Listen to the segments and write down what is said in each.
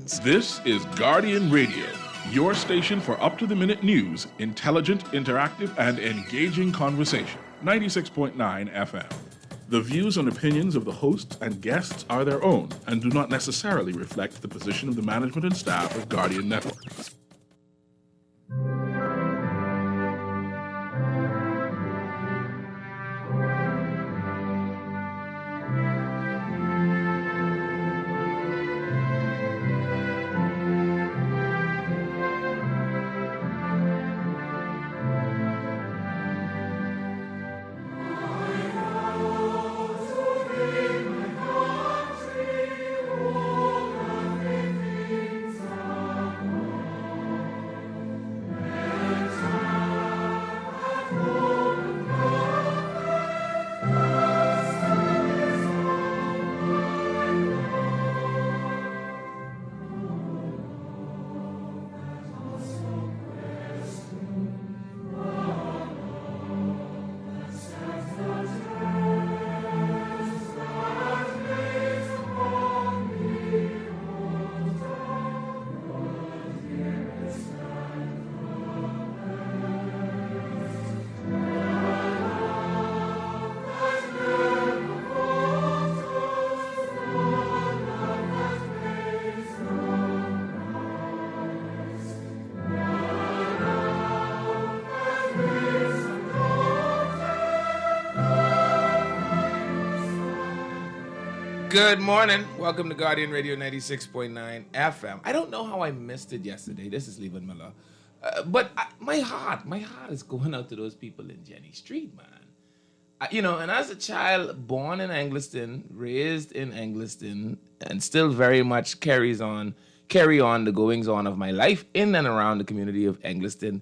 This is Guardian Radio, your station for up-to-the-minute news, intelligent, interactive, and engaging conversation. 96.9 FM. The views and opinions of the hosts and guests are their own and do not necessarily reflect the position of the management and staff of Guardian Network. Good morning. Welcome to Guardian Radio 96.9 FM. I don't know how I missed it yesterday. This is Leyvon Miller. But my heart is going out to those people in Jenny Street, man. And as a child born in Angliston, raised in Angliston, and still very much carry on the goings on of my life in and around the community of Angliston,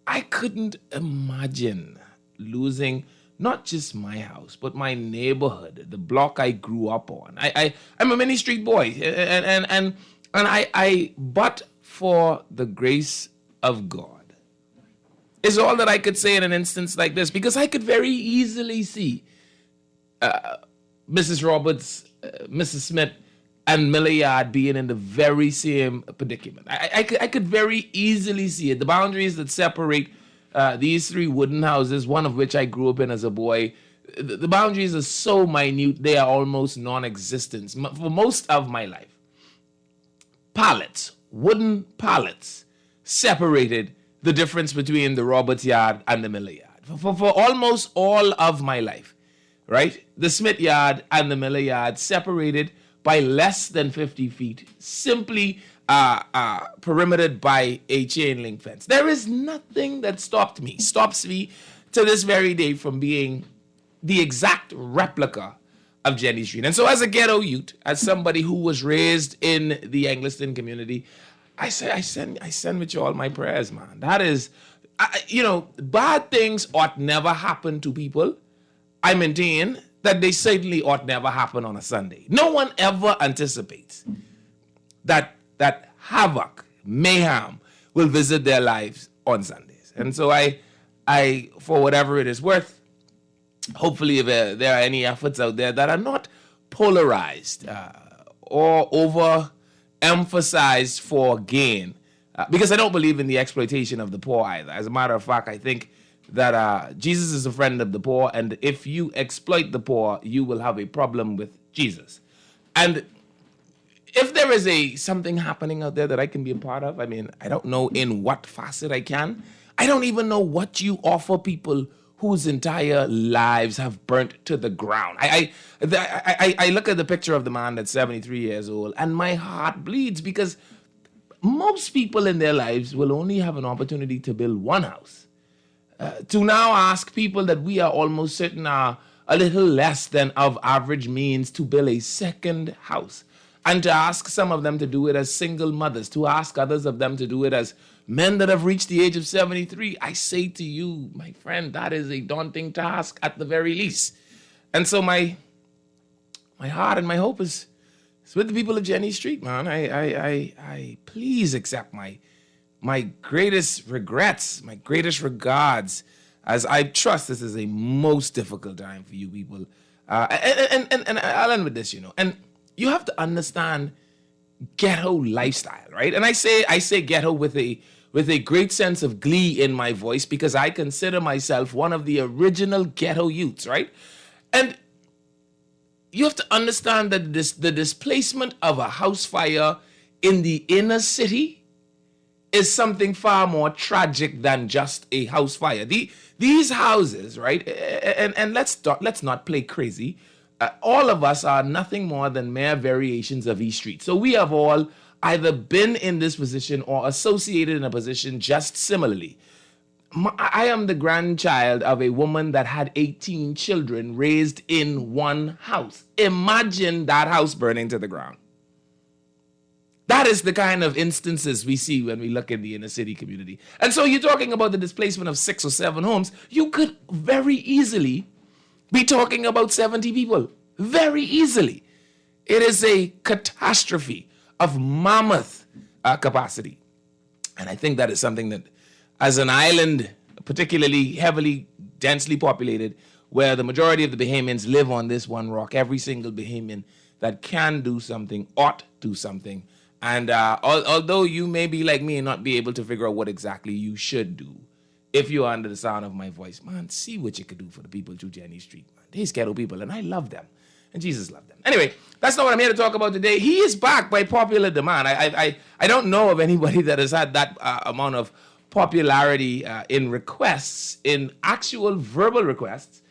I couldn't imagine losing not just my house, but my neighborhood, the block I grew up on. I'm a mini street boy, and I but for the grace of God is all that I could say in an instance like this, because I could very easily see Mrs. Roberts, Mrs. Smith, and Miller Yard being in the very same predicament. I could very easily see it. The boundaries that separate these three wooden houses, one of which I grew up in as a boy, the boundaries are so minute, they are almost non-existent for most of my life. Pallets, wooden pallets, separated the difference between the Roberts Yard and the Miller Yard. For almost all of my life, right? The Smith Yard and the Miller Yard separated by less than 50 feet, simply perimetered by a chain link fence. There is nothing that stops me to this very day from being the exact replica of Jenny Street. And so as a ghetto youth, as somebody who was raised in the Angliston community, I send with you all my prayers, man. That is, bad things ought never happen to people. I maintain that they certainly ought never happen on a Sunday. No one ever anticipates that havoc, mayhem will visit their lives on Sundays. And so I, for whatever it is worth, hopefully if there are any efforts out there that are not polarized or overemphasized for gain, because I don't believe in the exploitation of the poor either. As a matter of fact, I think that Jesus is a friend of the poor, and if you exploit the poor, you will have a problem with Jesus. And if there is something happening out there that I can be a part of, I mean, I don't know in what facet I can. I don't even know what you offer people whose entire lives have burnt to the ground. I look at the picture of the man that's 73 years old, and my heart bleeds, because most people in their lives will only have an opportunity to build one house. To now ask people that we are almost certain are a little less than of average means to build a second house, and to ask some of them to do it as single mothers, to ask others of them to do it as men that have reached the age of 73, I say to you, my friend, that is a daunting task at the very least. And so my heart and my hope is with the people of Jenny Street, man. I please accept my greatest regrets, my greatest regards, as I trust this is a most difficult time for you people. And I'll end with this, and you have to understand ghetto lifestyle, right? And I say ghetto with a great sense of glee in my voice because I consider myself one of the original ghetto youths, right? And you have to understand that the displacement of a house fire in the inner city is something far more tragic than just a house fire. These houses, right? And let's not play crazy. All of us are nothing more than mere variations of East Street. So we have all either been in this position or associated in a position just similarly. I am the grandchild of a woman that had 18 children raised in one house. Imagine that house burning to the ground. That is the kind of instances we see when we look in the inner city community. And so you're talking about the displacement of 6 or 7 homes. You could very easily be talking about 70 people. Very easily. It is a catastrophe of mammoth capacity. And I think that is something that, as an island, particularly heavily, densely populated, where the majority of the Bahamians live on this one rock, every single Bahamian that can do something ought to do something. And although you may be like me and not be able to figure out what exactly you should do, if you're under the sound of my voice, man, see what you could do for the people through Jenny Street. Man. These ghetto people, and I love them. And Jesus loved them. Anyway, that's not what I'm here to talk about today. He is back by popular demand. I don't know of anybody that has had that amount of popularity in requests, in actual verbal requests.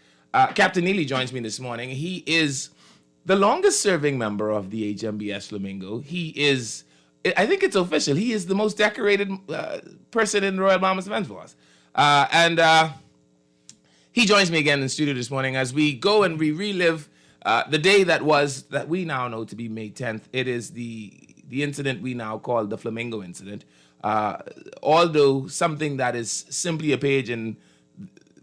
Captain Neely joins me this morning. He is the longest serving member of the HMBS Flamingo. He is, I think it's official, he is the most decorated person in the Royal Bahamas Defense Force. And he joins me again in the studio this morning as we go and we relive the day that we now know to be May 10th. It is the incident we now call the Flamingo incident. Although something that is simply a page in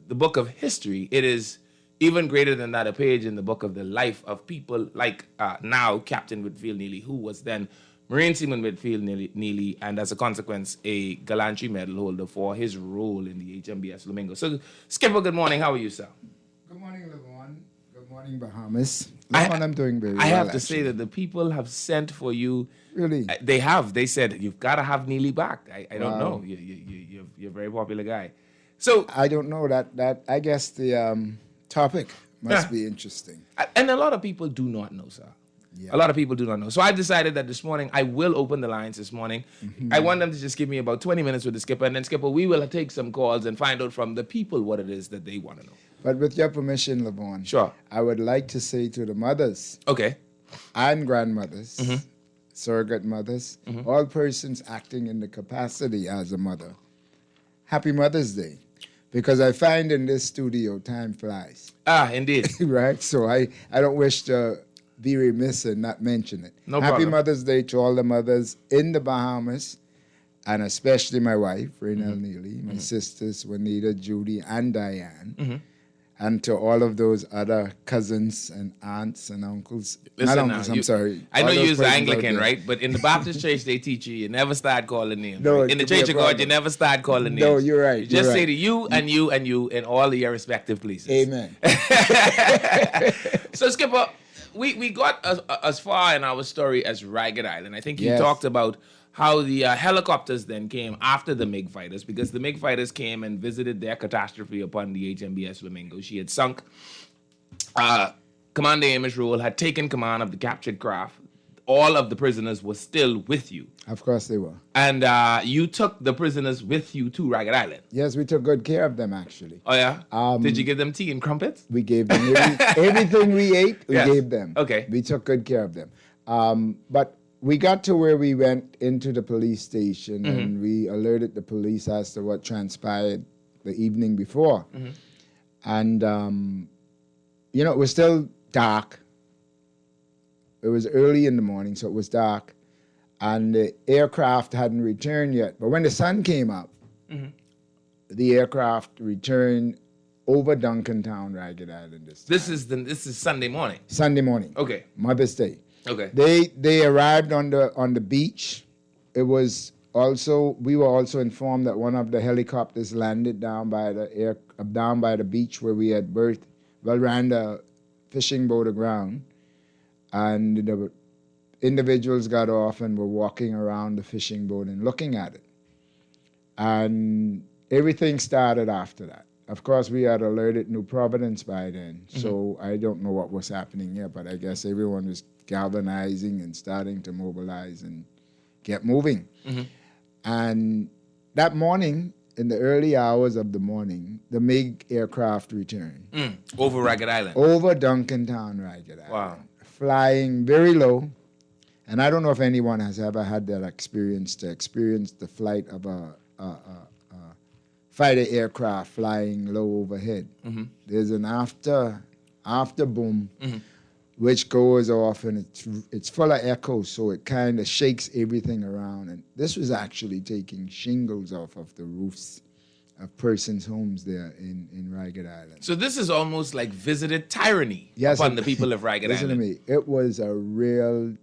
the book of history, it is even greater than that, a page in the book of the life of people like now Captain Whitfield Neely, who was then Marine Seaman Whitfield Neely, and as a consequence, a gallantry medal holder for his role in the HMBS Flamingo. So, Skipper, good morning. How are you, sir? Good morning, Leyvon. Good morning, Bahamas. I'm doing very well. I have to say that the people have sent for you. Really? They have. They said, you've got to have Neely back. I don't know. You're a very popular guy. So I don't know that. I guess the topic must be interesting. And a lot of people do not know, sir. Yeah. A lot of people do not know. So I've decided that this morning I will open the lines this morning. Mm-hmm. I want them to just give me about 20 minutes with the skipper, and then skipper, we will take some calls and find out from the people what it is that they want to know. But with your permission, Leyvon, sure, I would like to say to the mothers, okay, and grandmothers, surrogate mothers, all persons acting in the capacity as a mother, Happy Mother's Day. Because I find in this studio, time flies. Indeed. Right? So I don't wish to be remiss and not mention it. No Happy problem. Mother's Day to all the mothers in the Bahamas, and especially my wife, Raynell Neely, my sisters, Juanita, Judy, and Diane, and to all of those other cousins and aunts and uncles. Listen, not uncles, I'm sorry. I know All you those use persons Anglican, out there. right? But in the Baptist church, they teach you never start calling names. No, right? In the it could be Church a of God, problem. you never start calling names. No, you're right. You just you're say right. to you and you and you in all of your respective places. Amen. So, Skipper, we got as far in our story as Ragged Island. I think you Yes. talked about how the helicopters then came after the MiG fighters, because the MiG fighters came and visited their catastrophe upon the HMBS Flamingo. She had sunk. Commander Amish Rule had taken command of the captured craft. All of the prisoners were still with you. Of course they were. And you took the prisoners with you to Ragged Island. Yes, we took good care of them, actually. Oh, yeah? Did you give them tea and crumpets? We gave them everything we ate, we Yes. gave them. Okay. We took good care of them. But we got to where we went into the police station and we alerted the police as to what transpired the evening before. And, it was still dark. It was early in the morning, so it was dark. And the aircraft hadn't returned yet. But when the sun came up, the aircraft returned over Duncantown, Ragged Island this time. This is Sunday morning. Sunday morning. Okay. Mother's Day. Okay. They arrived on the beach. It was also, we were also informed that one of the helicopters landed down by the beach where we had ran the fishing boat aground, and individuals got off and were walking around the fishing boat and looking at it. And everything started after that. Of course, we had alerted New Providence by then, so I don't know what was happening here, but I guess everyone was galvanizing and starting to mobilize and get moving. And that morning, in the early hours of the morning, the MiG aircraft returned. Over Ragged Island. Over Duncantown, Ragged Island. Wow. Flying very low. And I don't know if anyone has ever had that experience, to experience the flight of a fighter aircraft flying low overhead. There's an after boom, which goes off, and it's full of echo, so it kind of shakes everything around. And this was actually taking shingles off of the roofs of persons' homes there in Ragged Island. So this is almost like visited tyranny upon the people of Ragged Listen Island. to me. It was a real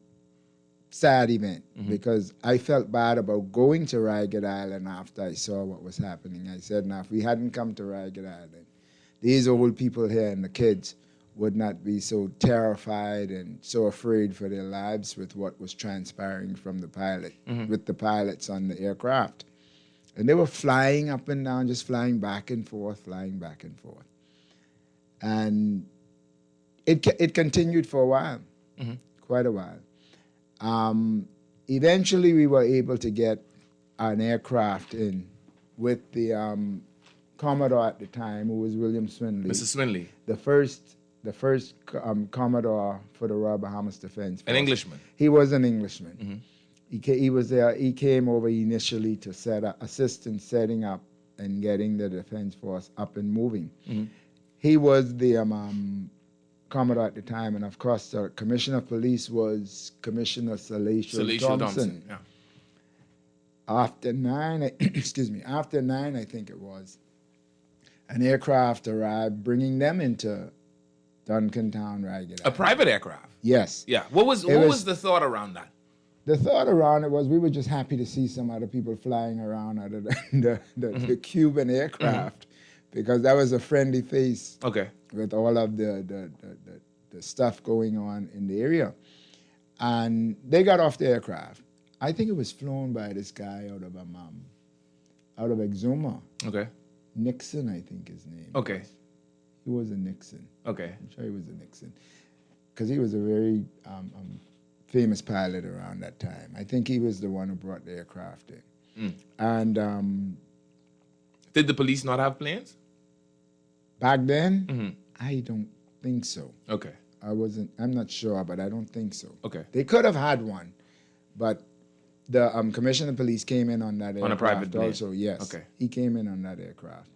sad event because I felt bad about going to Ragged Island after I saw what was happening. I said, now, if we hadn't come to Ragged Island, these old people here and the kids would not be so terrified and so afraid for their lives with what was transpiring from the pilot, with the pilots on the aircraft. And they were flying up and down, just flying back and forth, flying back and forth. And it continued for a while, quite a while. Eventually, we were able to get an aircraft in with the Commodore at the time, who was William Swindley. Mr. Swindley. The first Commodore for the Royal Bahamas Defense Force. An Englishman. He was an Englishman. He was there. He came over initially to assist in setting up and getting the Defense Force up and moving. He was the Commodore at the time, and of course, the Commissioner of Police was Commissioner Salatiel Thompson. Yeah. After 9, I think it was, an aircraft arrived, bringing them into Duncantown, Ragged Island. A private aircraft. Yes. Yeah. What was the thought around that? The thought around it was we were just happy to see some other people flying around other than the Cuban aircraft, because that was a friendly face. Okay. With all of the stuff going on in the area. And they got off the aircraft. I think it was flown by this guy out of Exuma. Okay. Nixon, I think his name. Okay. He was a Nixon. Okay. I'm sure he was a Nixon. Because he was a very famous pilot around that time. I think he was the one who brought the aircraft in. And did the police not have planes? Back then, I don't think so. Okay. I'm not sure, but I don't think so. Okay. They could have had one, but the Commissioner of Police came in on that aircraft. On a private plane? Also, yes. Okay. He came in on that aircraft.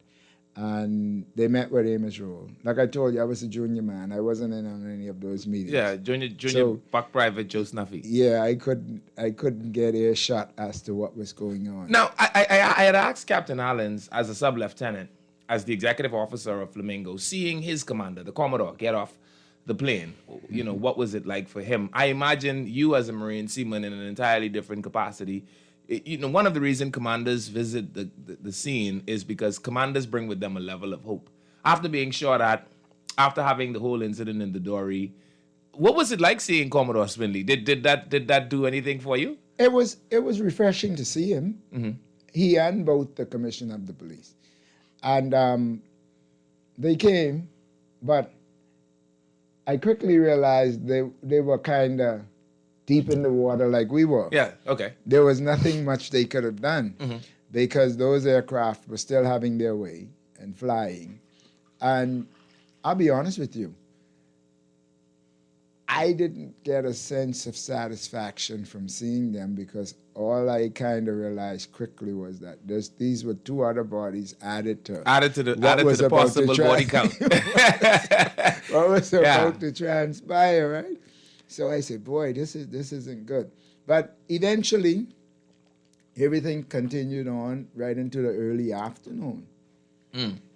And they met with Amos Roll. Like I told you, I was a junior man. I wasn't in on any of those meetings. Yeah, junior Buck Private Joe Snuffy. Yeah, I couldn't get earshot as to what was going on. Now, I had asked Captain Allens, as a sub-lieutenant, as the executive officer of Flamingo, seeing his commander, the Commodore, get off the plane, what was it like for him? I imagine you as a Marine seaman in an entirely different capacity. One of the reasons commanders visit the scene is because commanders bring with them a level of hope. After being shot at, after having the whole incident in the dory, what was it like seeing Commodore Swindley? Did that do anything for you? It was refreshing to see him. He and both the Commissioner of the Police. And they came, but I quickly realized they were kind of deep in the water like we were. Yeah, okay. There was nothing much they could have done because those aircraft were still having their way and flying. And I'll be honest with you, I didn't get a sense of satisfaction from seeing them, because all I kind of realized quickly was that these were two other bodies added to the possible body count. What was about to transpire, right? So I said, boy, this isn't good. But eventually, everything continued on right into the early afternoon.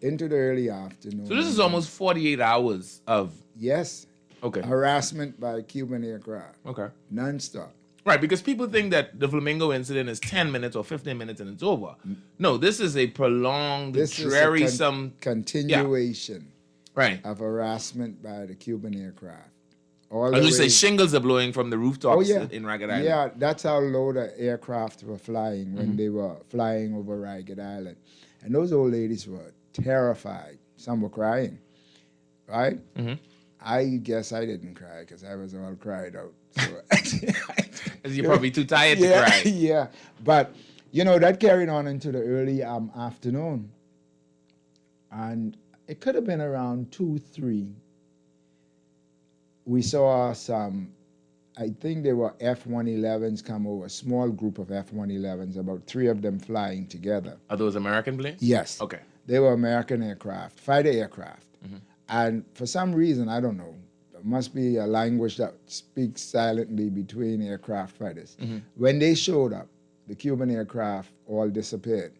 Into the early afternoon. So this is almost 48 hours of... Yes. Okay. Harassment by Cuban aircraft. Okay. Nonstop. Right, because people think that the Flamingo incident is 10 minutes or 15 minutes and it's over. No, this is a prolonged, continuation right. of harassment by the Cuban aircraft. All the And you way. say shingles are blowing from the rooftops Oh yeah, in Ragged Island. yeah. That's how low the aircraft were flying when Mm-hmm. they were flying over Ragged Island, and those old ladies were terrified. Some were crying, right? Mm-hmm. I guess I didn't cry because I was all cried out. So Because you're probably too tired to yeah, cry. yeah. But that carried on into the early afternoon, and it could have been around 2, 3. We saw some. I think they were F-111s come over, a small group of F-111s, about 3 of them flying together. Are those American planes? Yes. Okay. They were American aircraft, fighter aircraft. And for some reason, I don't know, there must be a language that speaks silently between aircraft fighters. When they showed up, the Cuban aircraft all disappeared.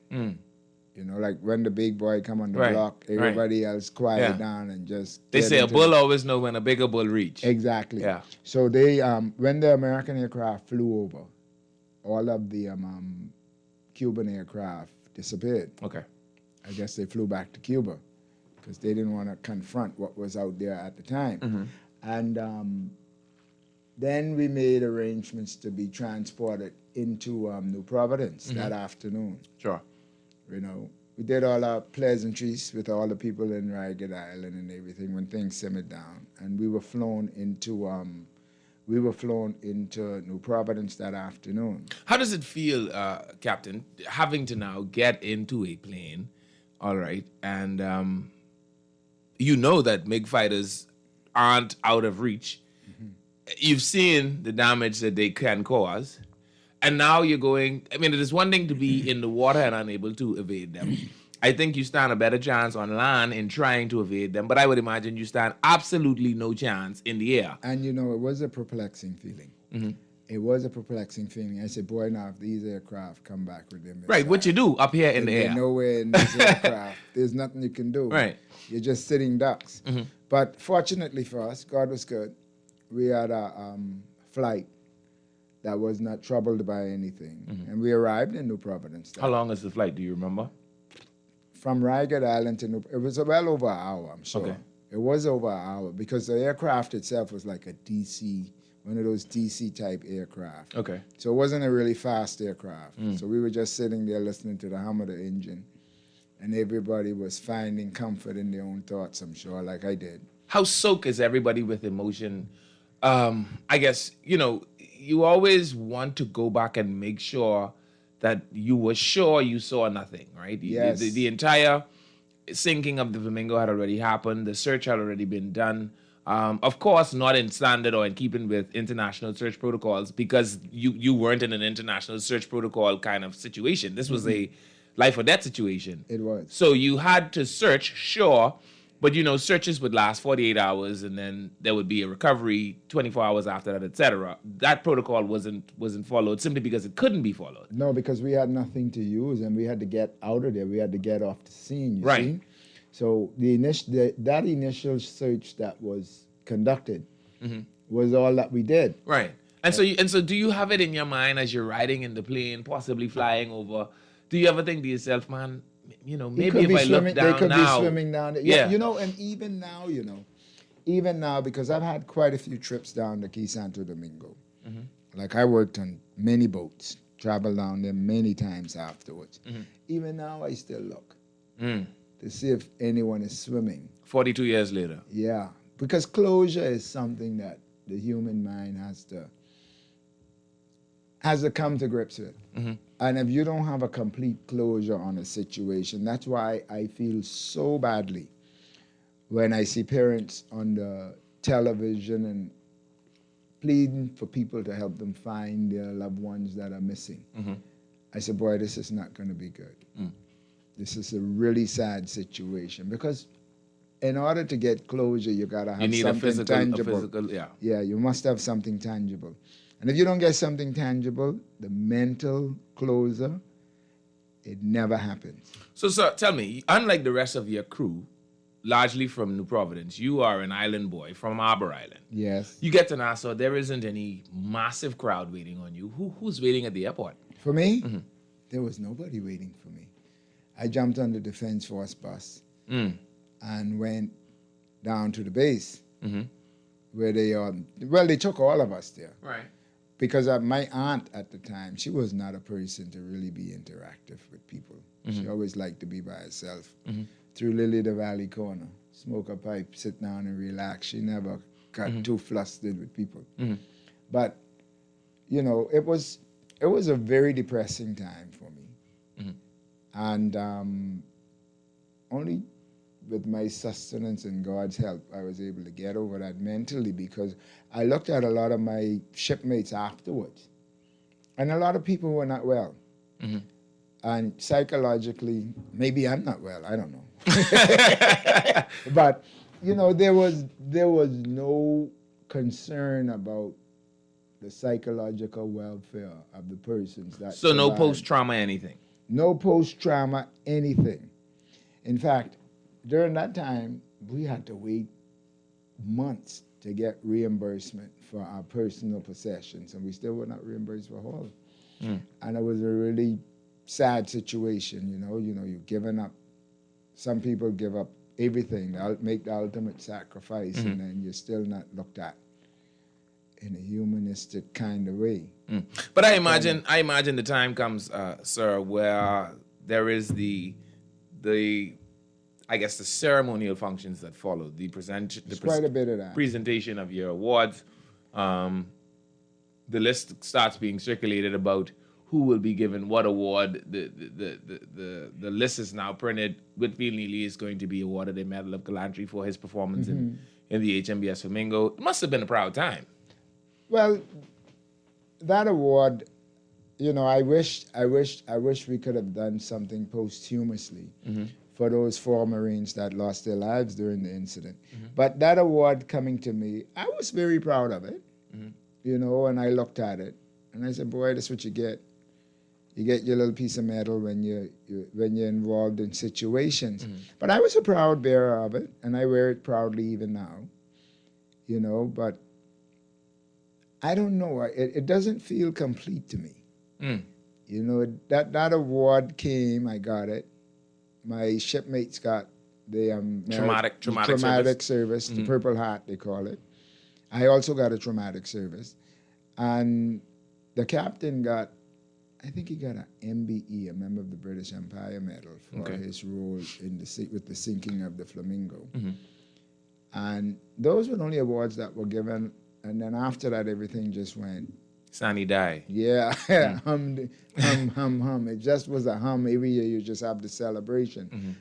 Like when the big boy come on the Right, block, right. everybody else quiet Yeah. down and just They get say a into bull always know when a bigger bull reach. Exactly. Yeah. So they, when the American aircraft flew over, all of the Cuban aircraft disappeared. Okay. I guess they flew back to Cuba because they didn't want to confront what was out there at the time. And then we made arrangements to be transported into New Providence that afternoon. Sure. We did all our pleasantries with all the people in Ragged Island and everything when things simmered down, and we were flown into New Providence that afternoon. How does it feel, Captain, having to now get into a plane, all right, and you know that MiG fighters aren't out of reach. You've seen the damage that they can cause. And now you're going, it is one thing to be in the water and unable to evade them. I think you stand a better chance on land in trying to evade them, but I would imagine you stand absolutely no chance in the air. And it was a perplexing feeling. It was a perplexing feeling. I said, boy, now if these aircraft come back with them. Right, what you do up here in the air. Nowhere in these aircraft. There's nothing you can do. Right. You're just sitting ducks. But fortunately for us, God was good. We had a flight that was not troubled by anything. And we arrived in New Providence. How long is the flight, do you remember? From Ragged Island to it was well over an hour, I'm sure. Okay. It was over an hour because the aircraft itself was like a DC, one of those DC type aircraft. Okay. So it wasn't a really fast aircraft. So we were just sitting there listening to the hum of the engine, and everybody was finding comfort in their own thoughts, I'm sure, like I did. How soaked is everybody with emotion? I guess, you always want to go back and make sure that you were sure you saw nothing, right? Yes. The entire sinking of the Flamingo had already happened. The search had already been done. Of course, not in standard or in keeping with international search protocols, because you weren't in an international search protocol kind of situation. This was a life or death situation. It was. So you had to search, sure, but searches would last 48 hours, and then there would be a recovery 24 hours after that, etc. That protocol wasn't followed simply because it couldn't be followed. No, because we had nothing to use, and we had to get out of there. We had to get off the scene. You Right. see? So that initial search that was conducted was all that we did. Right. And so do you have it in your mind as you're riding in the plane, possibly flying over? Do you ever think to yourself, man, maybe if I look down they could now, be swimming down there. Yeah. And even now, because I've had quite a few trips down to Key Santo Domingo. Like I worked on many boats, traveled down there many times afterwards. Even now, I still look to see if anyone is swimming. 42 years later. Yeah, because closure is something that the human mind has to come to grips with. And if you don't have a complete closure on a situation, that's why I feel so badly when I see parents on the television and pleading for people to help them find their loved ones that are missing. I said, boy, this is not going to be good. This is a really sad situation because in order to get closure, you got to have something tangible. Yeah, you must have something tangible. And if you don't get something tangible, the mental closure, it never happens. So, sir, tell me, unlike the rest of your crew, largely from New Providence, you are an island boy from Arbor Island. Yes. You get to Nassau, there isn't any massive crowd waiting on you. Who's waiting at the airport? For me, there was nobody waiting for me. I jumped on the Defense Force bus and went down to the base where they they took all of us there. Right. Because my aunt at the time, she was not a person to really be interactive with people. She always liked to be by herself. Through Lily the Valley corner, smoke a pipe, sit down and relax. She never got too flustered with people. But, you know, it was a very depressing time for me. And only with my sustenance and God's help, I was able to get over that mentally, because I looked at a lot of my shipmates afterwards, and a lot of people were not well. And psychologically, maybe I'm not well, I don't know. But, you know, there was no concern about the psychological welfare of the persons that So no survived. post-trauma anything? No post-trauma anything. In fact, during that time, we had to wait months to get reimbursement for our personal possessions, and we still were not reimbursed for all. And it was a really sad situation, you know, you're giving up. Some people give up everything, make the ultimate sacrifice, and then you're still not looked at in a humanistic kind of way. But I imagine the time comes, sir, where there is the I guess the ceremonial functions that follow, Quite a bit of that. presentation of your awards. The list starts being circulated about who will be given what award. The list is now printed. Whitfield Neely is going to be awarded a Medal of Gallantry for his performance in the HMBS Flamingo. It must have been a proud time. Well, that award, you know, I wish we could have done something posthumously for those 4 Marines that lost their lives during the incident. But that award coming to me, I was very proud of it, you know, and I looked at it and I said, boy, that's what you get. You get your little piece of metal when you're involved in situations. But I was a proud bearer of it, and I wear it proudly even now, you know, but I don't know. It doesn't feel complete to me. You know, that award came, I got it. My shipmates got the traumatic service, the Purple Heart, they call it. I also got a traumatic service. And the captain got, I think he got an MBE, a Member of the British Empire Medal, for his role with the sinking of the Flamingo. And those were the only awards that were given. And then after that, everything just went. Sunny die. Yeah, hum. It just was a hum. Every year you just have the celebration.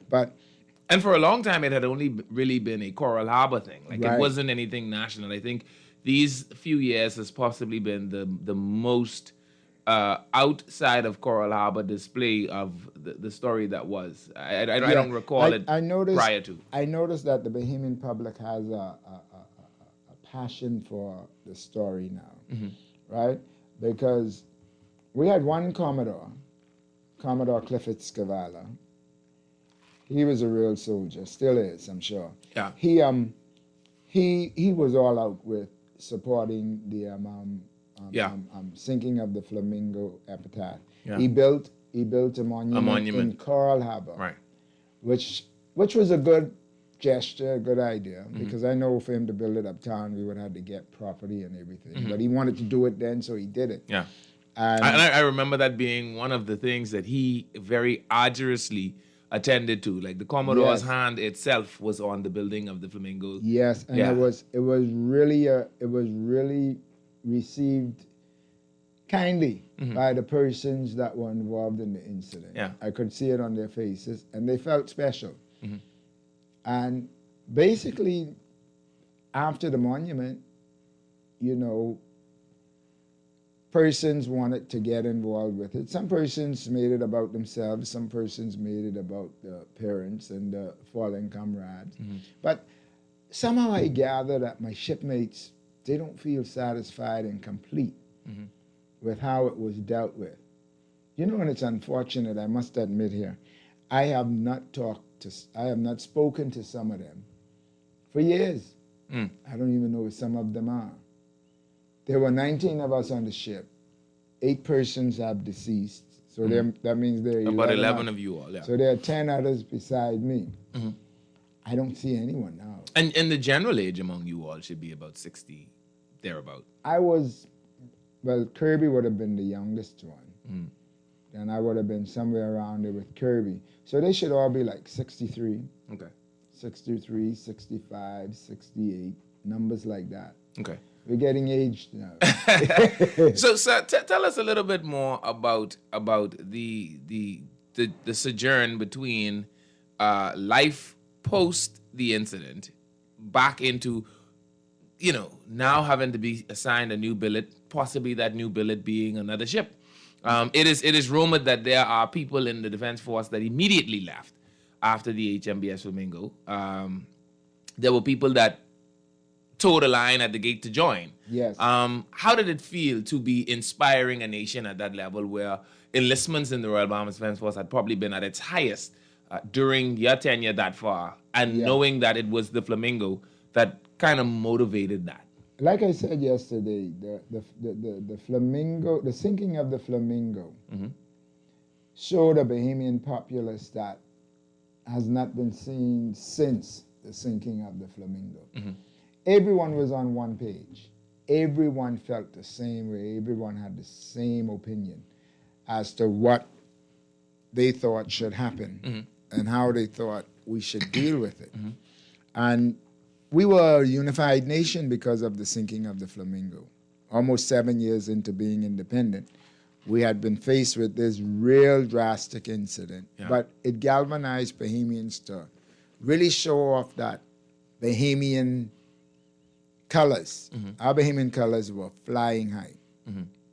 And for a long time, it had only really been a Coral Harbor thing. Like Right. It wasn't anything national. I think these few years has possibly been the most outside of Coral Harbor display of the story that was. I don't recall it prior to. I noticed that the Bahamian public has a passion for the story now, right? Because we had one Commodore Clifford Scavala. He was a real soldier, still is, I'm sure. Yeah. He was all out with supporting the sinking of the Flamingo epitaph. Yeah. He built a monument in Coral Harbor, Right. which was a good gesture, a good idea, because I know for him to build it uptown, we would have to get property and everything. But he wanted to do it then, so he did it. Yeah. And I remember that being one of the things that he very arduously attended to. Like the Commodore's hand itself was on the building of the Flamingo. yes, and it was really received kindly by the persons that were involved in the incident. Yeah. I could see it on their faces, and they felt special. And basically, after the monument, you know, persons wanted to get involved with it. Some persons made it about themselves. Some persons made it about the parents and the fallen comrades. But somehow I gather that my shipmates, they don't feel satisfied and complete with how it was dealt with. You know, and it's unfortunate, I must admit here, I have not spoken to some of them for years. I don't even know who some of them are. There were 19 of us on the ship. 8 persons have deceased. So that means there are About 11 of you all, yeah. So there are 10 others beside me. I don't see anyone now. And the general age among you all should be about 60, thereabout. Kirby would have been the youngest one. And I would have been somewhere around there with Kirby. So they should all be like 63. Okay. 63, 65, 68, numbers like that. Okay. We're getting aged now. So, tell us a little bit more about the sojourn between life post the incident back into, now having to be assigned a new billet, possibly that new billet being another ship. It is rumored that there are people in the Defense Force that immediately left after the HMBS Flamingo. There were people that towed a line at the gate to join. Yes. How did it feel to be inspiring a nation at that level where enlistments in the Royal Bahamas Defense Force had probably been at its highest during your tenure that far, and knowing that it was the Flamingo that kind of motivated that? Like I said yesterday, the Flamingo, the sinking of the Flamingo showed a Bahamian populace that has not been seen since the sinking of the Flamingo. Everyone was on one page. Everyone felt the same way. Everyone had the same opinion as to what they thought should happen and how they thought we should deal with it. And we were a unified nation because of the sinking of the Flamingo. Almost 7 years into being independent, we had been faced with this real drastic incident, but it galvanized Bahamians to really show off that Bahamian colors. Our Bahamian colors were flying high.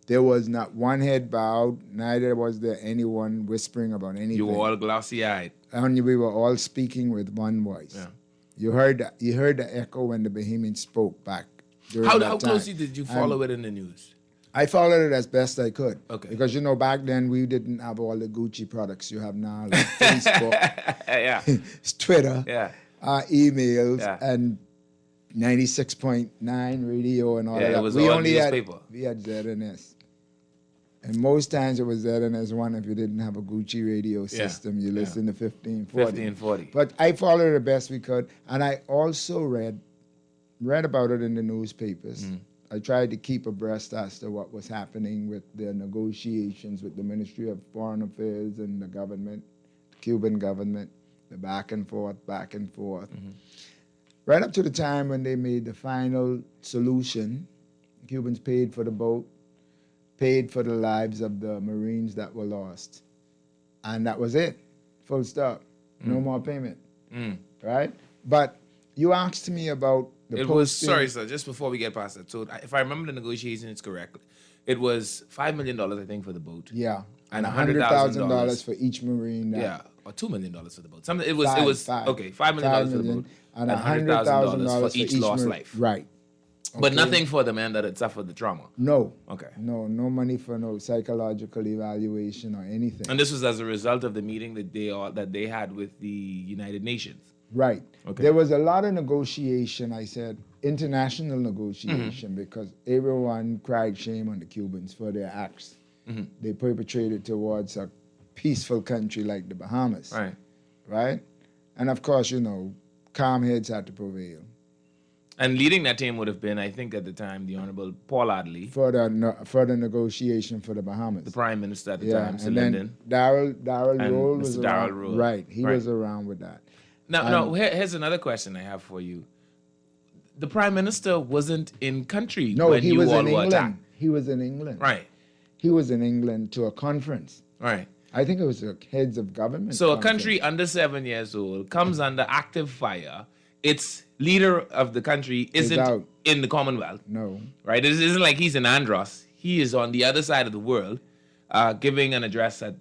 There was not one head bowed, neither was there anyone whispering about anything. You were all glossy-eyed. And we were all speaking with one voice. Yeah. You heard the echo when the Bahamians spoke back during How that time. closely did you follow it in the news? I followed it as best I could. Okay. Because, back then we didn't have all the Gucci products you have now, like Facebook, Twitter, emails, and 96.9 radio and all that. It was we all only newspaper. we had ZNS. And most times it was ZNS1 if you didn't have a Gucci radio system. You listened to 1540. 1540. But I followed it the best we could. And I also read about it in the newspapers. I tried to keep abreast as to what was happening with the negotiations with the Ministry of Foreign Affairs and the government, the Cuban government, the back and forth. Right up to the time when they made the final solution, the Cubans paid for the boat, paid for the lives of the Marines that were lost. And that was it. Full stop. No more payment. Right? But you asked me about the Sorry, sir, just before we get past that. So if I remember the negotiations correctly, it was $5 million, I think, for the boat. Yeah. And $100,000 for each Marine. Or $2 million for the boat. Something. It was okay. $5 million for the boat, and $100,000 for each lost life. Right. Okay. But nothing for the man that had suffered the trauma. No. Okay. No money for no psychological evaluation or anything. And this was as a result of the meeting that they had with the United Nations. Right. Okay. There was a lot of negotiation, I said, international negotiation, because everyone cried shame on the Cubans for their acts they perpetrated towards a peaceful country like the Bahamas. Right. Right? And of course, calm heads had to prevail. And leading that team would have been, I think at the time, the Honorable Paul Adley. For the negotiation for the Bahamas. The Prime Minister at the time, Sir and Lyndon. then Darrell Roll was Mr. around. Darrell Roll. Right, he was around with that. Now, here's another question I have for you. The Prime Minister wasn't in country when you all were attacked. He was in England. Right. He was in England to a conference. Right. I think it was the heads of government. So conference. a country under 7 years old comes under active fire. Its leader of the country isn't in the Commonwealth. No. Right? It isn't like he's in Andros. He is on the other side of the world, giving an address at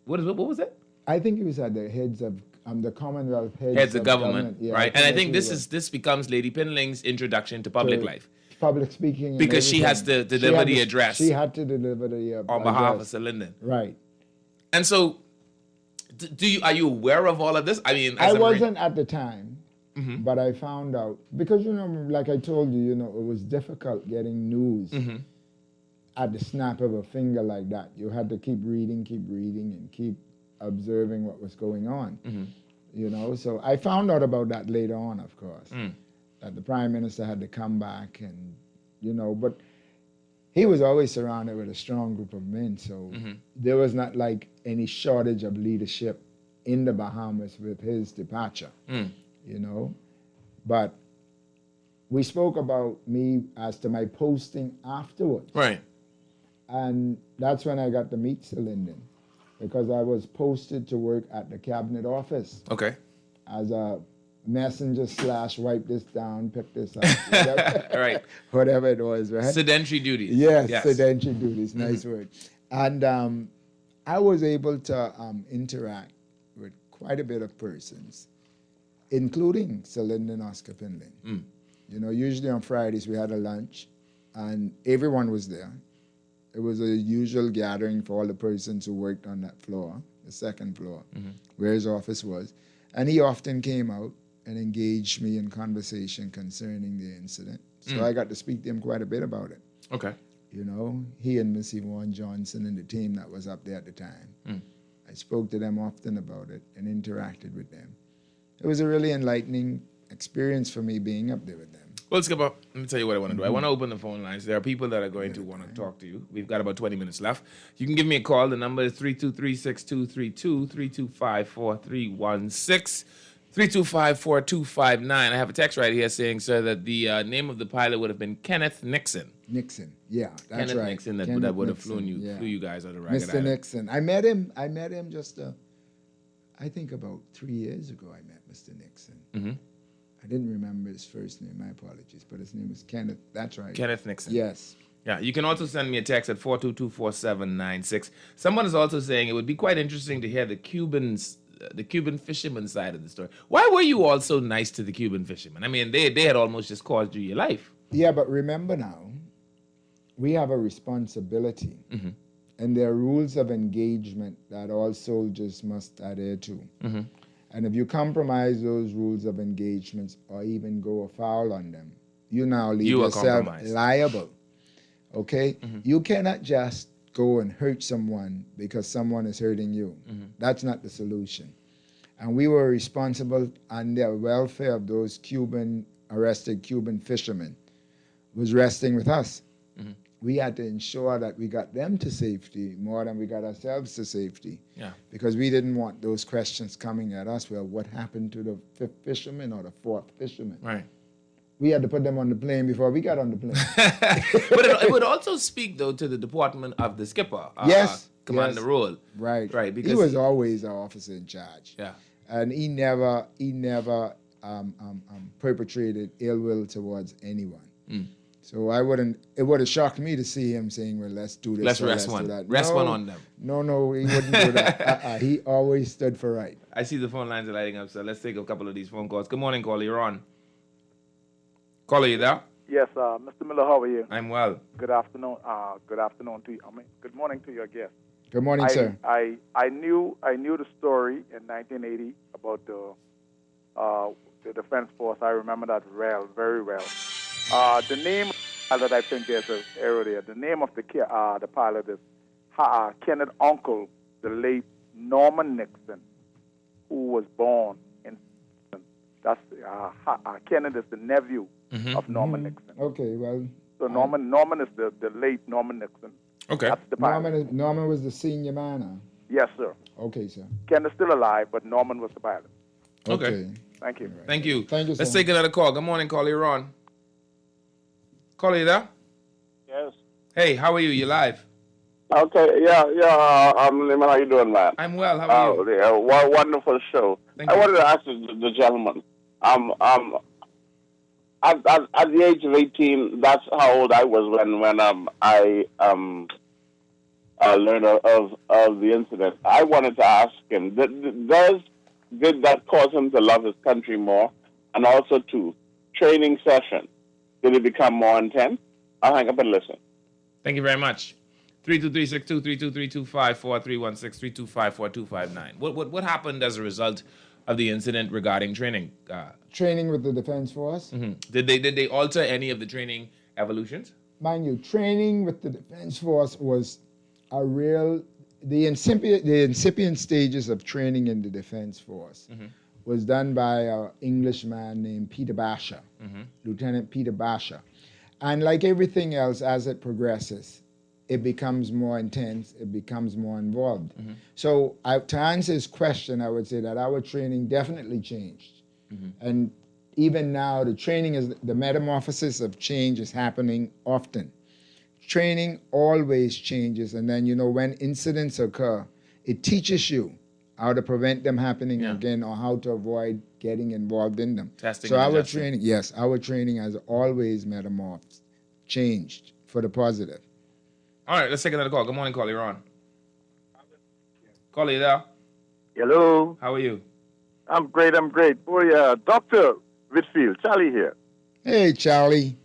what was it? I think it was at the heads of the Commonwealth heads of government. Yeah, right? And I think this becomes Lady Pinling's introduction to public life. Public speaking. Because she has to deliver the address. She had to deliver the on behalf of Sir Lyndon. Right. And so, are you aware of all of this? I mean, I wasn't at the time, but I found out because like I told you, it was difficult getting news at the snap of a finger like that. You had to keep reading, and keep observing what was going on. You know, so I found out about that later on, of course, that the prime minister had to come back and, you know, but he was always surrounded with a strong group of men. So there was not like any shortage of leadership in the Bahamas with his departure, you know. But we spoke about me as to my posting afterwards. Right. And that's when I got to meet Sir Lyndon, because I was posted to work at the cabinet office Okay. as a messenger / wipe this down, pick this up, whatever, Right. whatever it was, right? Sedentary duties. Yes, sedentary duties, nice word. And I was able to interact with quite a bit of persons, including Sir Lyndon Oscar Finlay. You know, usually on Fridays we had a lunch, and everyone was there. It was a usual gathering for all the persons who worked on that floor, the second floor, where his office was. And he often came out and engaged me in conversation concerning the incident. So I got to speak to him quite a bit about it. Okay. You know, he and Miss Yvonne Johnson and the team that was up there at the time. I spoke to them often about it and interacted with them. It was a really enlightening experience for me being up there with them. Well, Skipper, let me tell you what I want to do. I want to open the phone lines. There are people that are going to want to talk to you. We've got about 20 minutes left. You can give me a call. The number is 323-6232, 325-4316, 325-4259. I have a text right here saying, sir, that the name of the pilot would have been Kenneth Nixon. Nixon, yeah, that's Kenneth right. Nixon that Kenneth would have Nixon, flew you guys on the Ragged Mr. Island. Nixon. I met him just, I think about 3 years ago I met Mr. Nixon. I didn't remember his first name, my apologies, but his name is Kenneth, that's right. Kenneth Nixon. Yes. Yeah, you can also send me a text at 422-4796. Someone is also saying it would be quite interesting to hear the Cuban fisherman side of the story. Why were you all so nice to the Cuban fishermen? I mean, they had almost just caused you your life. Yeah, but remember now, we have a responsibility, and there are rules of engagement that all soldiers must adhere to. And if you compromise those rules of engagements or even go afoul on them, you now leave yourself liable. Okay? You cannot just go and hurt someone because someone is hurting you. That's not the solution. And we were responsible, and the welfare of those arrested Cuban fishermen was resting with us. We had to ensure that we got them to safety more than we got ourselves to safety. Yeah. Because we didn't want those questions coming at us. Well, what happened to the fifth fisherman or the fourth fisherman? Right. We had to put them on the plane before we got on the plane. But it would also speak, though, to the department of the skipper. Yes. Commander Rule. Right. Right. Because he was always our officer in charge. Yeah. And he never perpetrated ill will towards anyone. So it would have shocked me to see him saying, well, let's do this. Let's rest one. Do that. Rest one on them. No, he wouldn't do that. He always stood for right. I see the phone lines are lighting up, so let's take a couple of these phone calls. Good morning, caller. You're on. Caller, you there? Yes, Mr. Miller, how are you? I'm well. Good afternoon. Good afternoon to you. Good morning to your guest. Good morning, sir. I knew the story in 1980 about the Defense Force. I remember that very well. The name that I think there's an error there. The name of the pilot is Kenneth Uncle, the late Norman Nixon, who was born in. That's Kenneth is the nephew of Norman Nixon. Okay, well. So Norman is the late Norman Nixon. Okay. That's the pilot. Norman was the senior man, huh? Yes, sir. Okay, sir. Ken is still alive, but Norman was the pilot. Okay. Thank you. Right. Thank you. Thank you, Let's sir. take another call. Good morning, caller. You're on. Caller, you there? Yes. Hey, how are you? You live? Okay. Yeah. Lehman, how you doing, man? I'm well. How are you? Yeah, wonderful show. Thank I you. wanted to ask the gentleman. At the age of 18, that's how old I was when I learned of the incident. I wanted to ask him, did that cause him to love his country more? And also, too, training session, did it become more intense? I'll hang up and listen. Thank you very much. 323-6232, 325-4316, 325-4259. What happened as a result of the incident regarding training? Training with the Defense Force. Did they alter any of the training evolutions? Mind you, training with the Defense Force was the incipient stages of training in the Defense Force was done by an Englishman named Peter Basher, Lieutenant Peter Basher. And like everything else, as it progresses, it becomes more intense, it becomes more involved. So to answer his question, I would say that our training definitely changed. And even now, the metamorphosis of change is happening often. Training always changes, and then, when incidents occur, it teaches you how to prevent them happening again or how to avoid getting involved in them. Testing so and our adjusting. training, our training has always metamorphosed, changed for the positive. All right, let's take another call. Good morning, caller. You're on. Caller, you there? Hello. How are you? I'm great. Boy, Dr. Whitfield, Charlie here. Hey, Charlie.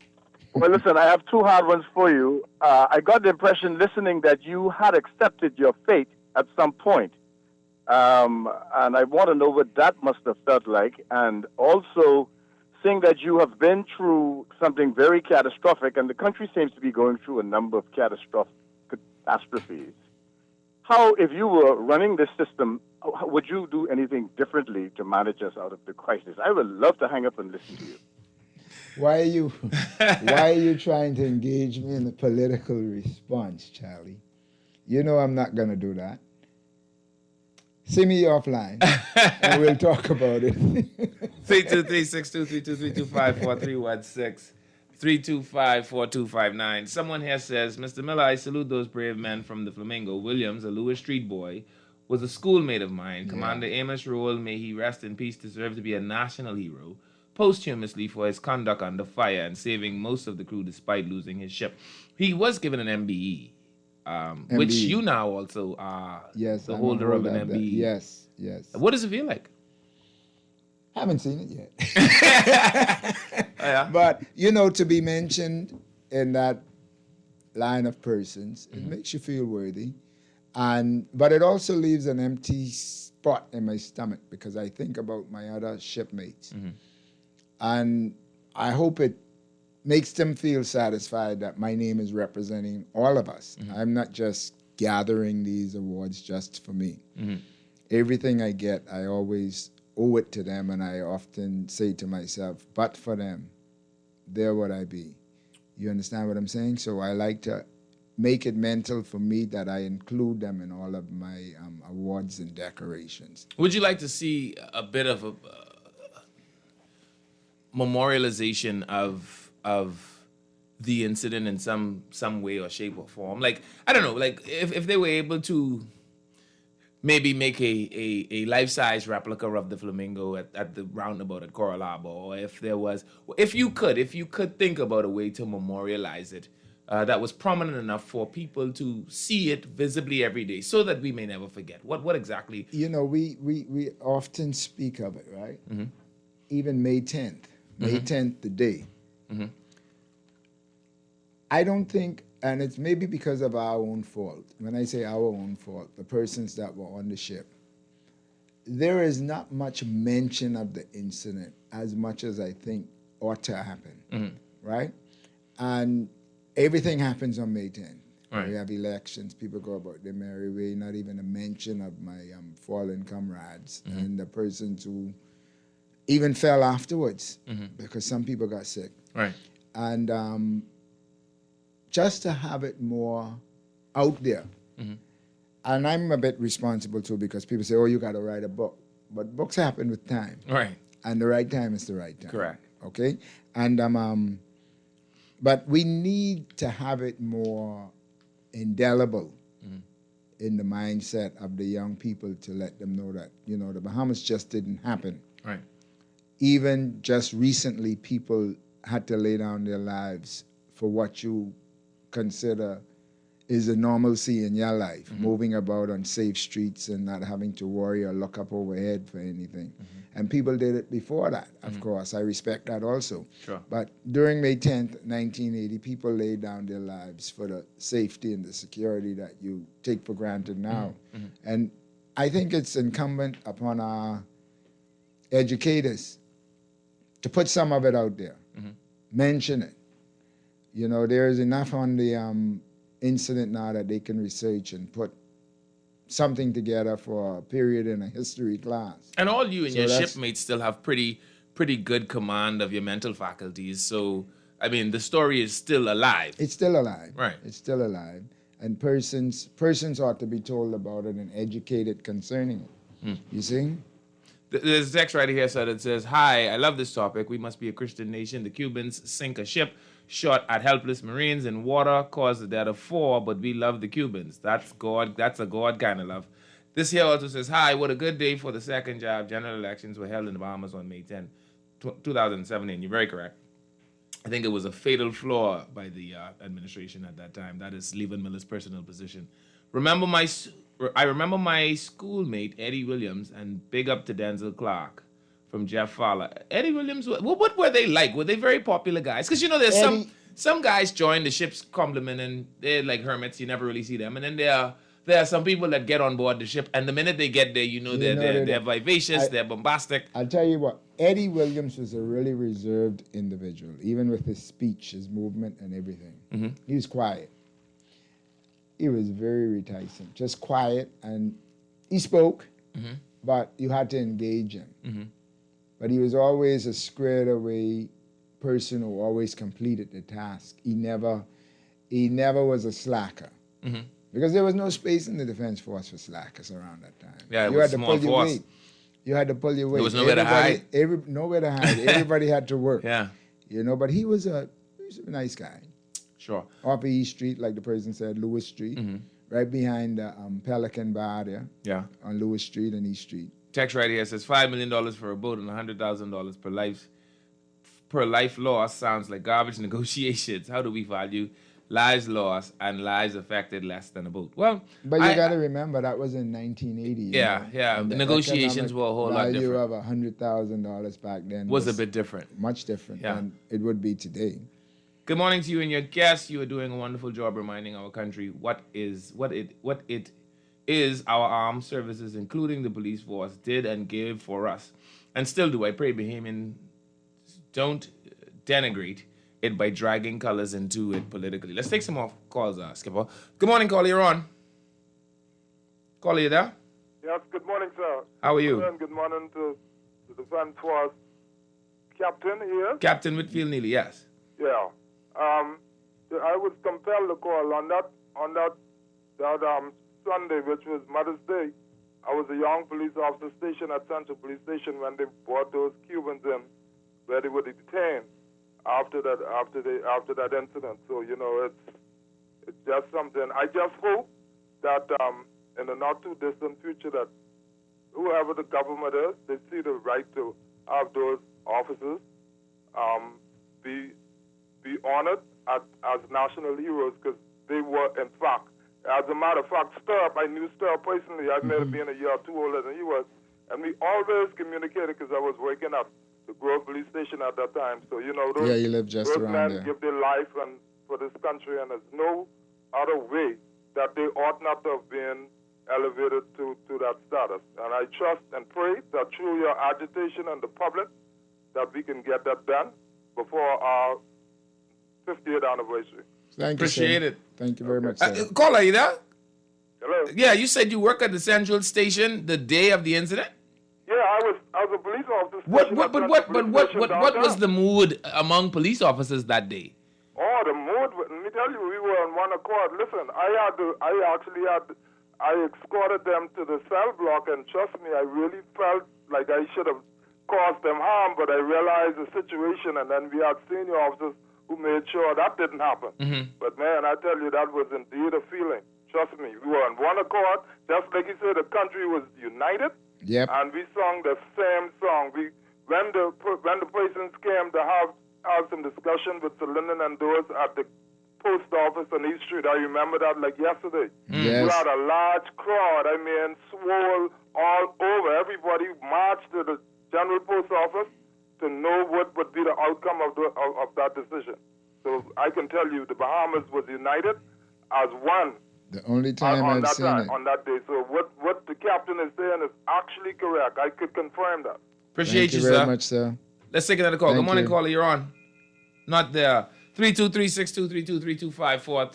Well, listen, I have two hard ones for you. I got the impression listening that you had accepted your fate at some point. And I want to know what that must have felt like. And also, seeing that you have been through something very catastrophic, and the country seems to be going through a number of catastrophes. How, if you were running this system, would you do anything differently to manage us out of the crisis? I would love to hang up and listen to you. Why are you trying to engage me in a political response, Charlie? You know I'm not going to do that. See me offline, and we'll talk about it. 323-623-2325-4316. 325-4259. Someone here says, Mr. Miller, I salute those brave men from the Flamingo. Williams, a Lewis Street boy, was a schoolmate of mine. Yeah. Commander Amos Rowell, may he rest in peace, deserved to be a national hero posthumously for his conduct under fire and saving most of the crew despite losing his ship. He was given an MBE, which you now also are the holder of an MBE. Yes. What does it feel like? Haven't seen it yet. Oh, yeah? But, to be mentioned in that line of persons, it makes you feel worthy. But it also leaves an empty spot in my stomach because I think about my other shipmates. And I hope it makes them feel satisfied that my name is representing all of us. I'm not just gathering these awards just for me. Everything I get, I always owe it to them, and I often say to myself, but for them, there would I be. You understand what I'm saying? So I like to make it mental for me that I include them in all of my awards and decorations. Would you like to see a bit of a memorialization of the incident in some way or shape or form? Like, I don't know, like if they were able to maybe make a life-size replica of the Flamingo at the roundabout at Coral Harbor, or if you could think about a way to memorialize it that was prominent enough for people to see it visibly every day so that we may never forget. What exactly? We often speak of it, right? Even May 10th. May 10th, the day. I don't think, and it's maybe because of our own fault. When I say our own fault, the persons that were on the ship, there is not much mention of the incident as much as I think ought to happen, right? And everything happens on May 10th. Right. We have elections, people go about their merry way, not even a mention of my fallen comrades and the persons who even fell afterwards because some people got sick. Right. And just to have it more out there. And I'm a bit responsible too because people say, oh, you got to write a book. But books happen with time. Right. And the right time is the right time. Correct. Okay? And but we need to have it more indelible in the mindset of the young people to let them know that, the Bahamas just didn't happen. Right. Even just recently, people had to lay down their lives for what you consider is a normalcy in your life, moving about on safe streets and not having to worry or look up overhead for anything. And people did it before that, of course. I respect that also. Sure. But during May 10th, 1980, people laid down their lives for the safety and the security that you take for granted now. And I think it's incumbent upon our educators to put some of it out there, mention it. There is enough on the incident now that they can research and put something together for a period in a history class. And all you and So your that's- shipmates still have pretty good command of your mental faculties. So, I mean, the story is still alive. It's still alive. Right. It's still alive. And persons ought to be told about it and educated concerning it. You see? There's a text right here so that says, "Hi, I love this topic. We must be a Christian nation. The Cubans sink a ship, shot at helpless Marines in water, caused the death of 4, but we love the Cubans. That's God. That's a God kind of love." This here also says, "Hi, what a good day for the second job. General elections were held in the Bahamas on May 10, 2017. You're very correct. I think it was a fatal flaw by the administration at that time. That is Leyvon Miller's personal position. I remember my schoolmate, Eddie Williams, and big up to Denzel Clark from Jeff Fowler. Eddie Williams, what were they like? Were they very popular guys? Because, you know, there's some guys join the ship's complement and they're like hermits. You never really see them. And then there are some people that get on board the ship, and the minute they get there, they're vivacious, they're bombastic. I'll tell you what, Eddie Williams was a really reserved individual, even with his speech, his movement, and everything. Mm-hmm. He was quiet. He was very reticent, just quiet, and he spoke, but you had to engage him. Mm-hmm. But he was always a squared away person who always completed the task. He never was a slacker. Mm-hmm. Because there was no space in the Defense Force for slackers around that time. Yeah, it you was had to small pull your force. weight. You had to pull your weight. There was nowhere to hide. Nowhere to hide. Everybody had to work. Yeah, You know, but he was a nice guy. sure. Off of East Street, like the person said, Lewis Street, right behind the Pelican Bar there, Yeah. on Lewis Street and East Street. Text right here says $5 million for a boat and $100,000 per life loss sounds like garbage negotiations. How do we value lives lost and lives affected less than a boat? Well, But you got to remember that was in 1980. you Yeah, know, yeah. and the Negotiations economic were a whole lot value different. of $100,000 back then was a bit different. much different Yeah. than it would be today. Good morning to you and your guests. You are doing a wonderful job reminding our country what it is our armed services, including the police force, did and gave for us, and still do. I pray Bahamians don't denigrate it by dragging colors into it politically. Let's take some more calls, Skipper. Good morning, caller. You're on. Caller, you there? Yes, good morning, sir. How are you? And good morning to the Defense Force captain here. Captain Whitfield Neely, yes. Yeah. I was compelled to call on that Sunday, which was Mother's Day. I was a young police officer stationed at Central Police Station when they brought those Cubans in, where they were detained after that incident. So you know, it's just something. I just hope that in the not too distant future that whoever the government is, they see the right to have those officers be honored as national heroes, because they were, in fact, as a matter of fact, Stirrup, I knew Stirrup personally. I may have been a year or two older than he was, and we always communicated because I was working at the Grove Police Station at that time. So you know, those, Yeah, you live just those around men there. give their life and for this country, and there's no other way that they ought not to have been elevated to that status. And I trust and pray that through your agitation and the public, that we can get that done before our 50th anniversary. Thank you, Appreciate sir. it. Thank you very much, sir. Caller, you there? Hello? Yeah, you said you work at the Central Station the day of the incident. Yeah, I was a police officer. What stationed at Central what Police Station was downtown. the mood among police officers that day? Oh, the mood. Let me tell you, we were on one accord. Listen, I escorted them to the cell block, and trust me, I really felt like I should have caused them harm, but I realized the situation, and then we had senior officers who made sure that didn't happen. But man, I tell you, that was indeed a feeling. Trust me, we were on one accord. Just like you said, the country was united, Yep. and we sung the same song. When the persons came to have some discussion with Linden and those at the post office on East Street, I remember that like yesterday. Yes. We had a large crowd. I mean, swole all over. Everybody marched to the General Post Office to know what would be the outcome of that decision. So I can tell you, the Bahamas was united as one. The only time on I've that seen time, it. on that day. So what the captain is saying is actually correct. I could confirm that. Appreciate Thank you, you very sir. much, sir. Let's take another call. Thank Good morning, you. caller. You're on. Not there. 323-623-3254,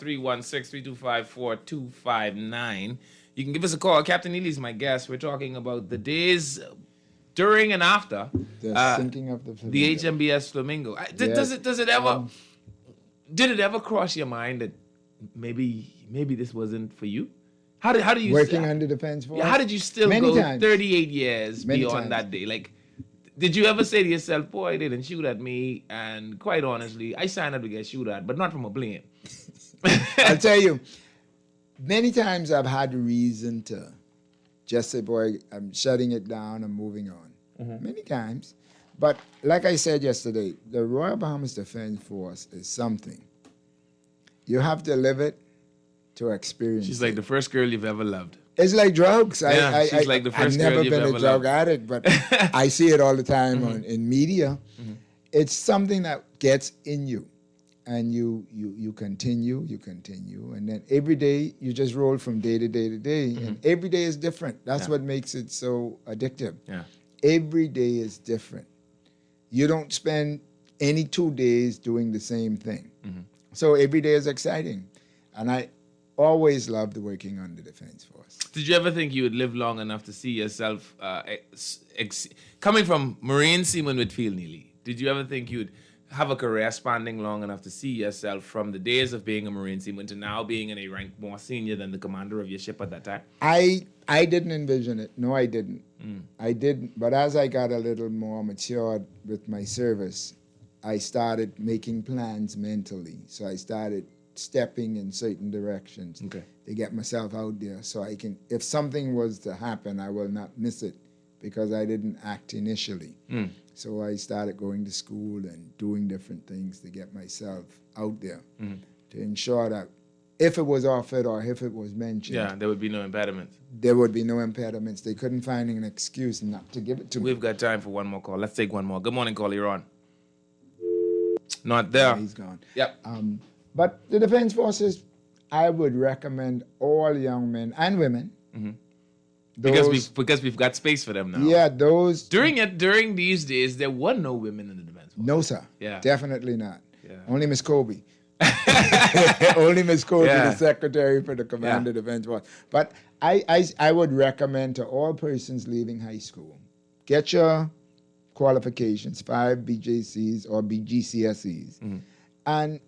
316-325-4259. you can give us a call. Captain Neely's my guest. We're talking about the days during and after The sinking of the the Flamingo. HMBS Flamingo. Does it ever did it ever cross your mind that maybe this wasn't for you? How do you Working under Defense Force? Yeah, how did you still Many go times. 38 years Many beyond times. that day? Like, did you ever say to yourself, boy, they didn't shoot at me? And quite honestly, I signed up to get shot at, but not from a plane. I'll tell you, many times I've had reason to just say, boy, I'm shutting it down, I'm moving on. Many times. But like I said yesterday, the Royal Bahamas Defense Force is something. You have to live it to experience She's it. like the first girl you've ever loved. It's like drugs. Yeah, she's like the first I've never girl you've been ever a drug loved. addict, but I see it all the time in media. It's something that gets in you, and you continue, and then every day you just roll from day to day to day, and every day is different. That's what makes it so addictive. Yeah. Every day is different. You don't spend any 2 days doing the same thing. So every day is exciting, and I always loved working on the Defense Force. Did you ever think you would live long enough to see yourself coming from Marine Seaman Whitfield Neely? Did you ever think you'd have a career spanning long enough to see yourself from the days of being a Marine Seaman to now being in a rank more senior than the commander of your ship at that time? I didn't envision it. No, I didn't. I didn't. But as I got a little more matured with my service, I started making plans mentally. So I started stepping in certain directions to get myself out there so I can, if something was to happen, I will not miss it because I didn't act initially. So I started going to school and doing different things to get myself out there to ensure that if it was offered or if it was mentioned, there would be no impediments. there would be no impediments. They couldn't find an excuse not to give it to me. We've got time for one more call. Let's take one more. Good morning, caller. You're on. Not there. He's gone. Yep. But the Defense Forces, I would recommend all young men and women. Because we've got space for them now. Yeah, those. During these days, there were no women in the Defense Force. No, sir. Yeah. Definitely not. Yeah. Only Miss Kobe. Only Miss Kobe, Yeah. the secretary for the Commander Defense Force. But I would recommend to all persons leaving high school, get your qualifications, 5 BJCs or BGCSEs. And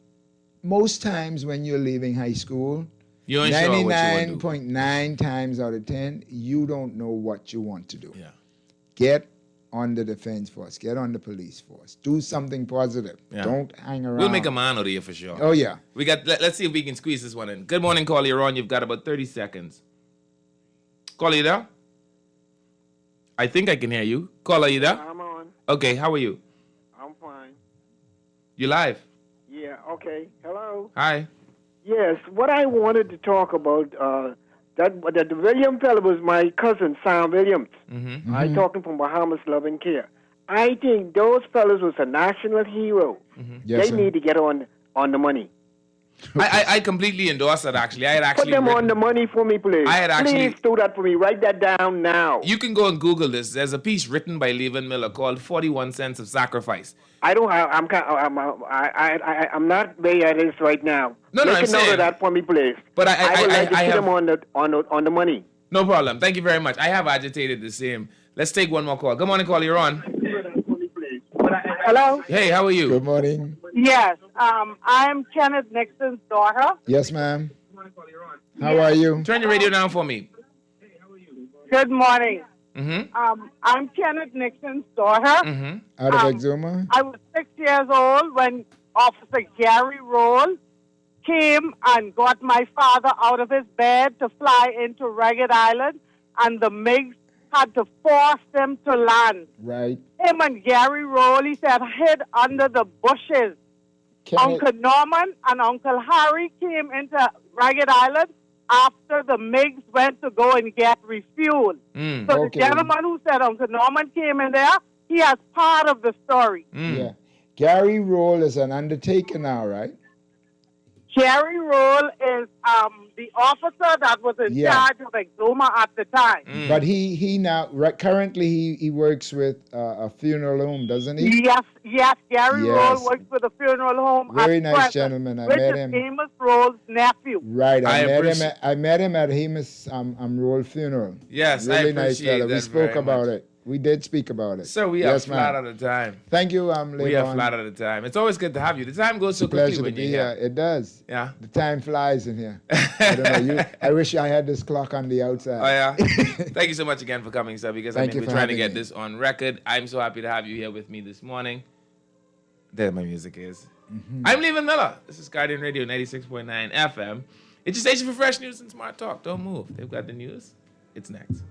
most times when you're leaving high school, You ain't sure what you want to do. 99.9 times out of 10, you don't know what you want to do. Yeah. Get on the Defense Force. Get on the police force. Do something positive. Yeah. Don't hang around. We'll make a man out of you for sure. Oh, yeah. Let's see if we can squeeze this one in. Good morning, caller. You're on. You've got about 30 seconds. Caller, you there? I think I can hear you. Caller, you there? I'm on. Okay, how are you? I'm fine. You live? Yeah, okay. Hello? Hi. Yes, what I wanted to talk about, that the William fellow was my cousin, Sam Williams. I talking from Bahamas Love and Care. I think those fellows was a national hero. Yes, They sir. need to get on the money. I completely endorse that, actually. I had actually Put them on written- the money for me, please. I had actually- Please do that for me. Write that down now. You can go and Google this. There's a piece written by Leyvon Miller called 41 Cents of Sacrifice. I don't have. I'm not very at this right now. No, Make I'm a note saying- of that for me, please. But I would like to I put have... them on the money. No problem. Thank you very much. I have agitated the same. Let's take one more call. Good morning, caller. You're on. Hello? Hey, how are you? Good morning. Yes. I'm Kenneth Nixon's daughter. Yes, ma'am. How are you? Turn your radio down for me. Good morning. Mm-hmm. I'm Kenneth Nixon's daughter. Mm-hmm. Out of Exuma? I was 6 years old when Officer Gary Roll came and got my father out of his bed to fly into Ragged Island, and the MiGs had to force them to land. Right. Him and Gary Roll, he said, hid under the bushes. Uncle Norman and Uncle Harry came into Ragged Island after the MiGs went to go and get refuel. So Okay. the gentleman who said Uncle Norman came in there, he has part of the story. Yeah. Gary Roll is an undertaker now, right? Gary Roll is the officer that was in Yeah. charge of Exuma at the time. But he now currently he works with a funeral home, doesn't he? Yes, Gary Yes. Roll works for the funeral home. Very at nice present, gentleman. I which met is him. Amos Roll's nephew. Right, I I appreciate- met him at Amos Roll funeral. Yes, I really nice appreciate fella. We that spoke very about much. it. We did speak about it. Sir, we are yes, flat ma'am. out of time. Thank you, Leyvon. We are flat out of time. It's always good to have you. The time goes so quickly Pleasure to when be you're here. here. It does. Yeah. The time flies in here. I don't know. I wish I had this clock on the outside. Oh, yeah. Thank you so much again for coming, sir, because Thank you we're for trying to having get me. this on record. I'm so happy to have you here with me this morning. There my music is. I'm Leyvon Miller. This is Guardian Radio 96.9 FM. It's your station for fresh news and smart talk. Don't move. They've got the news. It's next.